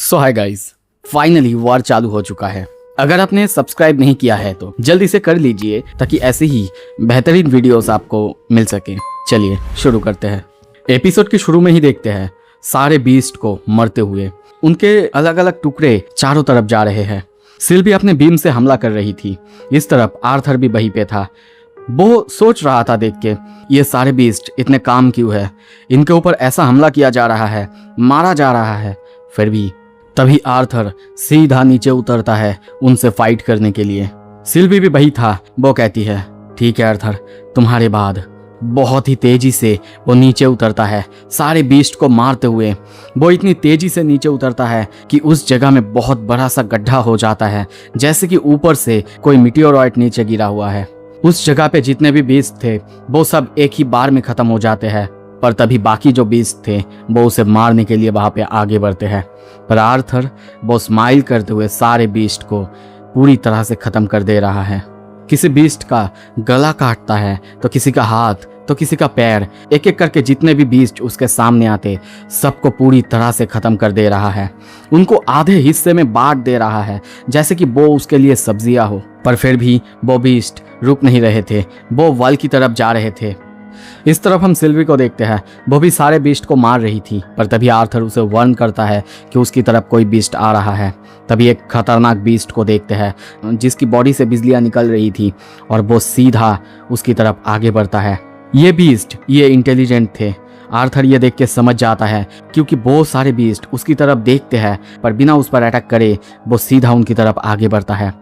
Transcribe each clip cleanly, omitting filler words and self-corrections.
सो hi guys, finally war चालू हो चुका है। अगर आपने सब्सक्राइब नहीं किया है तो जल्दी से कर लीजिए ताकि ऐसे ही बेहतरीन वीडियोस आपको मिल सके। चलिए शुरू करते हैं। एपिसोड के शुरू में ही देखते हैं सारे बीस्ट को मरते हुए। उनके अलग अलग टुकड़े चारों तरफ जा रहे हैं। सिल्वी अपने बीम से हमला कर रही थी। इस तरफ आर्थर भी वहीं पे था। वो सोच रहा था देख के, ये सारे बीस्ट इतने काम क्यों है, इनके ऊपर ऐसा हमला किया जा रहा है, मारा जा रहा है। फिर भी तभी आर्थर सीधा नीचे उतरता है उनसे फाइट करने के लिए। सिल्वी भी वही था। वो कहती है ठीक है आर्थर, तुम्हारे बाद। बहुत ही तेजी से वो नीचे उतरता है सारे बीस्ट को मारते हुए। वो इतनी तेजी से नीचे उतरता है कि उस जगह में बहुत बड़ा सा गड्ढा हो जाता है, जैसे कि ऊपर से कोई मीटियोरॉइड नीचे गिरा हुआ है। उस जगह पे जितने भी बीस्ट थे वो सब एक ही बार में खत्म हो जाते हैं। पर तभी बाकी जो बीस्ट थे वो उसे मारने के लिए वहां पे आगे बढ़ते हैं। पर आर्थर वो स्माइल करते हुए सारे बीस्ट को पूरी तरह से खत्म कर दे रहा है। किसी बीस्ट का गला काटता है तो किसी का हाथ, तो किसी का पैर। एक एक करके जितने भी बीस्ट उसके सामने आते सबको पूरी तरह से खत्म कर दे रहा है। उनको आधे हिस्से में बांट दे रहा है जैसे कि वो उसके लिए सब्जियां हो। पर फिर भी वो बीस्ट रुक नहीं रहे थे। वो वॉल की तरफ जा रहे थे। इस तरफ हम सिल्वी को देखते हैं। वो भी सारे बीस्ट को मार रही थी। पर तभी आर्थर उसे वार्न करता है कि उसकी तरफ कोई बीस्ट आ रहा है। तभी एक खतरनाक बीस्ट को देखते हैं जिसकी बॉडी से बिजलियां निकल रही थी और वो सीधा उसकी तरफ आगे बढ़ता है। ये बीस्ट ये इंटेलिजेंट थे। आर्थर ये देख के समझ जाता है क्योंकि बहुत सारे बीस्ट उसकी तरफ देखते हैं पर बिना उस पर अटैक करे वो सीधा उनकी तरफ आगे बढ़ता है।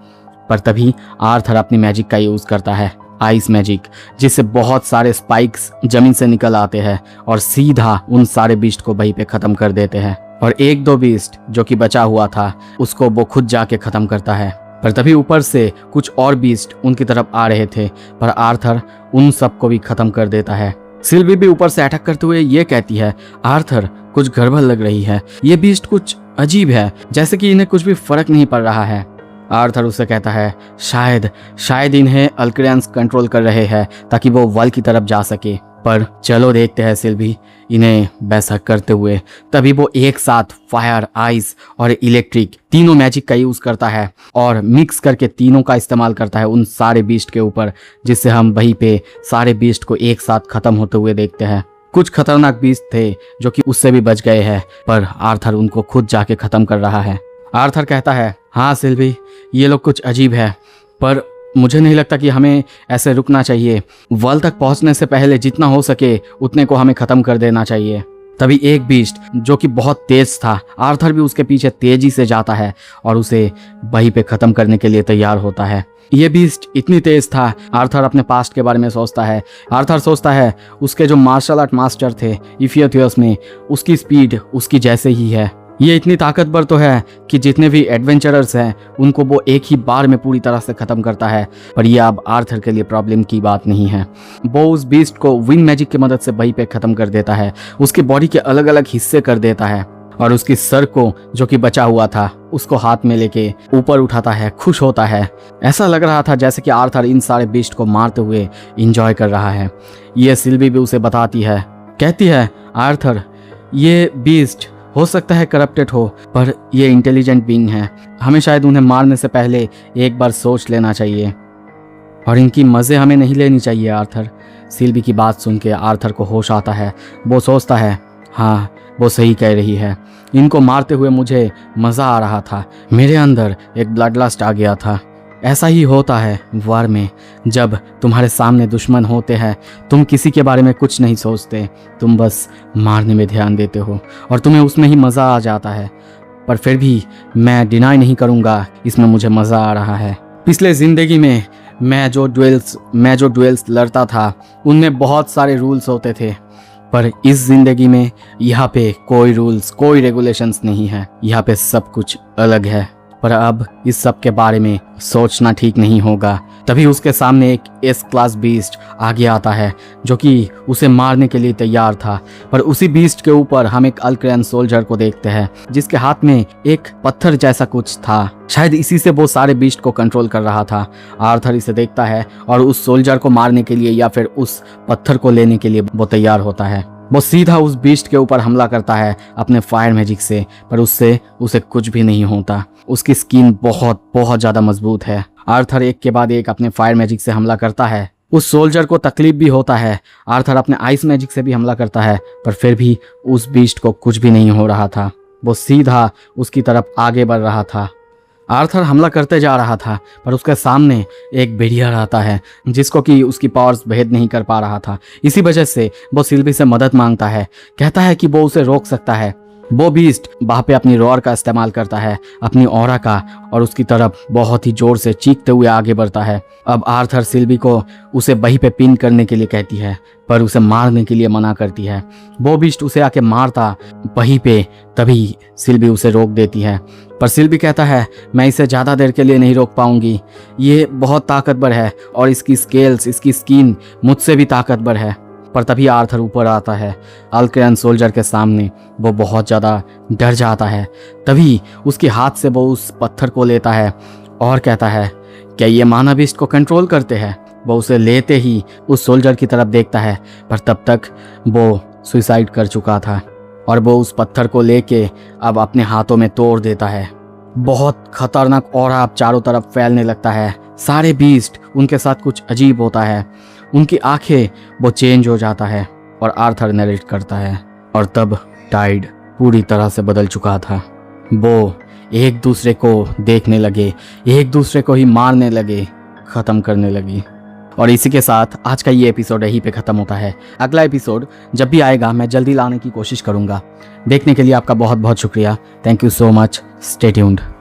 पर तभी आर्थर अपनी मैजिक का यूज करता है, आइस मैजिक, जिससे बहुत सारे स्पाइक्स जमीन से निकल आते हैं और सीधा उन सारे बीस्ट को वहीं पे खत्म कर देते हैं। और एक दो बीस्ट जो कि बचा हुआ था उसको वो खुद जाके खत्म करता है। पर तभी ऊपर से कुछ और बीस्ट उनकी तरफ आ रहे थे पर आर्थर उन सबको भी खत्म कर देता है। सिल्वी भी ऊपर से अटैक करते हुए ये कहती है आर्थर कुछ गड़बड़ लग रही है, ये बीस्ट कुछ अजीब है, जैसे कि इन्हें कुछ भी फर्क नहीं पड़ रहा है। आर्थर उससे कहता है शायद इन्हें अल्क्रियंस कंट्रोल कर रहे हैं ताकि वो वॉल की तरफ जा सके। पर चलो देखते हैं सिल्वी इन्हें वैसा करते हुए। तभी वो एक साथ फायर, आइस और इलेक्ट्रिक तीनों मैजिक का यूज करता है और मिक्स करके तीनों का इस्तेमाल करता है उन सारे बीस्ट के ऊपर, जिससे हम वहीं पे सारे बीस्ट को एक साथ खत्म होते हुए देखते हैं। कुछ खतरनाक बीस्ट थे जो कि उससे भी बच गए हैं पर आर्थर उनको खुद जाके खत्म कर रहा है। आर्थर कहता है हाँ सिल्वी, ये लोग कुछ अजीब है पर मुझे नहीं लगता कि हमें ऐसे रुकना चाहिए। वॉल तक पहुंचने से पहले जितना हो सके उतने को हमें खत्म कर देना चाहिए। तभी एक बीस्ट जो कि बहुत तेज था, आर्थर भी उसके पीछे तेजी से जाता है और उसे वहीं पे खत्म करने के लिए तैयार होता है। ये बीस्ट इतनी तेज था, आर्थर अपने पास्ट के बारे में सोचता है। आर्थर सोचता है उसके जो मार्शल आर्ट मास्टर थे इफियोथियस में, उसकी स्पीड उसकी जैसे ही है। ये इतनी ताकतवर तो है कि जितने भी एडवेंचरर्स हैं उनको वो एक ही बार में पूरी तरह से खत्म करता है। पर यह अब आर्थर के लिए प्रॉब्लम की बात नहीं है। वो उस बीस्ट को विंड मैजिक की मदद से वहीं पे खत्म कर देता है, उसकी बॉडी के अलग अलग हिस्से कर देता है और उसकी सर को जो कि बचा हुआ था उसको हाथ में लेके ऊपर उठाता है, खुश होता है। ऐसा लग रहा था जैसे कि आर्थर इन सारे बीस्ट को मारते हुए इंजॉय कर रहा है। ये सिल्वी भी उसे बताती है, कहती है आर्थर ये बीस्ट हो सकता है करप्टेड हो पर ये इंटेलिजेंट बीइंग है, हमें शायद उन्हें मारने से पहले एक बार सोच लेना चाहिए और इनकी मज़े हमें नहीं लेनी चाहिए आर्थर। सिल्वी की बात सुन के आर्थर को होश आता है। वो सोचता है हाँ वो सही कह रही है, इनको मारते हुए मुझे मज़ा आ रहा था, मेरे अंदर एक ब्लड लस्ट आ गया था। ऐसा ही होता है वार में, जब तुम्हारे सामने दुश्मन होते हैं तुम किसी के बारे में कुछ नहीं सोचते, तुम बस मारने में ध्यान देते हो और तुम्हें उसमें ही मज़ा आ जाता है। पर फिर भी मैं डिनाई नहीं करूँगा इसमें मुझे मज़ा आ रहा है। पिछले ज़िंदगी में मैं जो डुएल्स लड़ता था उनमें बहुत सारे रूल्स होते थे, पर इस ज़िंदगी में यहाँ पे कोई रूल्स कोई रेगुलेशंस नहीं है, यहाँ पे सब कुछ अलग है। पर अब इस सब के बारे में सोचना ठीक नहीं होगा। तभी उसके सामने एक एस क्लास बीस्ट आगे आता है जो कि उसे मारने के लिए तैयार था। पर उसी बीस्ट के ऊपर हम एक अल्क्रियन सोल्जर को देखते हैं जिसके हाथ में एक पत्थर जैसा कुछ था, शायद इसी से वो सारे बीस्ट को कंट्रोल कर रहा था। आर्थर इसे देखता है और उस सोल्जर को मारने के लिए या फिर उस पत्थर को लेने के लिए वो तैयार होता है। वो सीधा उस बीस्ट के ऊपर हमला करता है अपने फायर मैजिक से, पर उससे उसे कुछ भी नहीं होता। उसकी स्किन बहुत बहुत ज्यादा मजबूत है। आर्थर एक के बाद एक अपने फायर मैजिक से हमला करता है। उस सोल्जर को तकलीफ भी होता है। आर्थर अपने आइस मैजिक से भी हमला करता है, पर फिर भी उस बीस्ट को कुछ भी नहीं हो रहा था। वो सीधा उसकी तरफ आगे बढ़ रहा था। आर्थर हमला करते जा रहा था, पर उसके सामने एक बेरियर आता है जिसको कि उसकी पावर्स भेद नहीं कर पा रहा था। इसी वजह से वो सिल्वी से मदद मांगता है, कहता है कि वो उसे रोक सकता है। वो बीस्ट वहाँ पे अपनी रोर का इस्तेमाल करता है, अपनी ऑरा का, और उसकी तरफ बहुत ही जोर से चीखते हुए आगे बढ़ता है। अब आर्थर सिल्वी को उसे वहीं पे पिन करने के लिए कहती है, पर उसे मारने के लिए मना करती है। वो बीस्ट उसे आके मारता वहीं पे, तभी सिल्वी उसे रोक देती है। पर सिल्वी कहता है, मैं इसे ज़्यादा देर के लिए नहीं रोक पाऊंगी, ये बहुत ताकतवर है और इसकी स्केल्स, इसकी स्किन मुझसे भी ताकतवर है। पर तभी आर्थर ऊपर आता है अल्केरन सोल्जर के सामने। वो बहुत ज़्यादा डर जाता है। तभी उसके हाथ से वो उस पत्थर को लेता है और कहता है, क्या ये मानव बीस्ट को कंट्रोल करते हैं? वो उसे लेते ही उस सोल्जर की तरफ देखता है, पर तब तक वो सुसाइड कर चुका था और वो उस पत्थर को लेके अब अपने हाथों में तोड़ देता है। बहुत खतरनाक ऑरा अब चारों तरफ फैलने लगता है। सारे बीस्ट, उनके साथ कुछ अजीब होता है। उनकी आंखें वो चेंज हो जाता है और आर्थर नरेट करता है। और तब टाइड पूरी तरह से बदल चुका था। वो एक दूसरे को देखने लगे, एक दूसरे को ही मारने लगे, ख़त्म करने लगी। और इसी के साथ आज का ये एपिसोड यहीं पे ख़त्म होता है। अगला एपिसोड जब भी आएगा मैं जल्दी लाने की कोशिश करूँगा। देखने के लिए आपका बहुत बहुत शुक्रिया। Thank you so much. Stay tuned.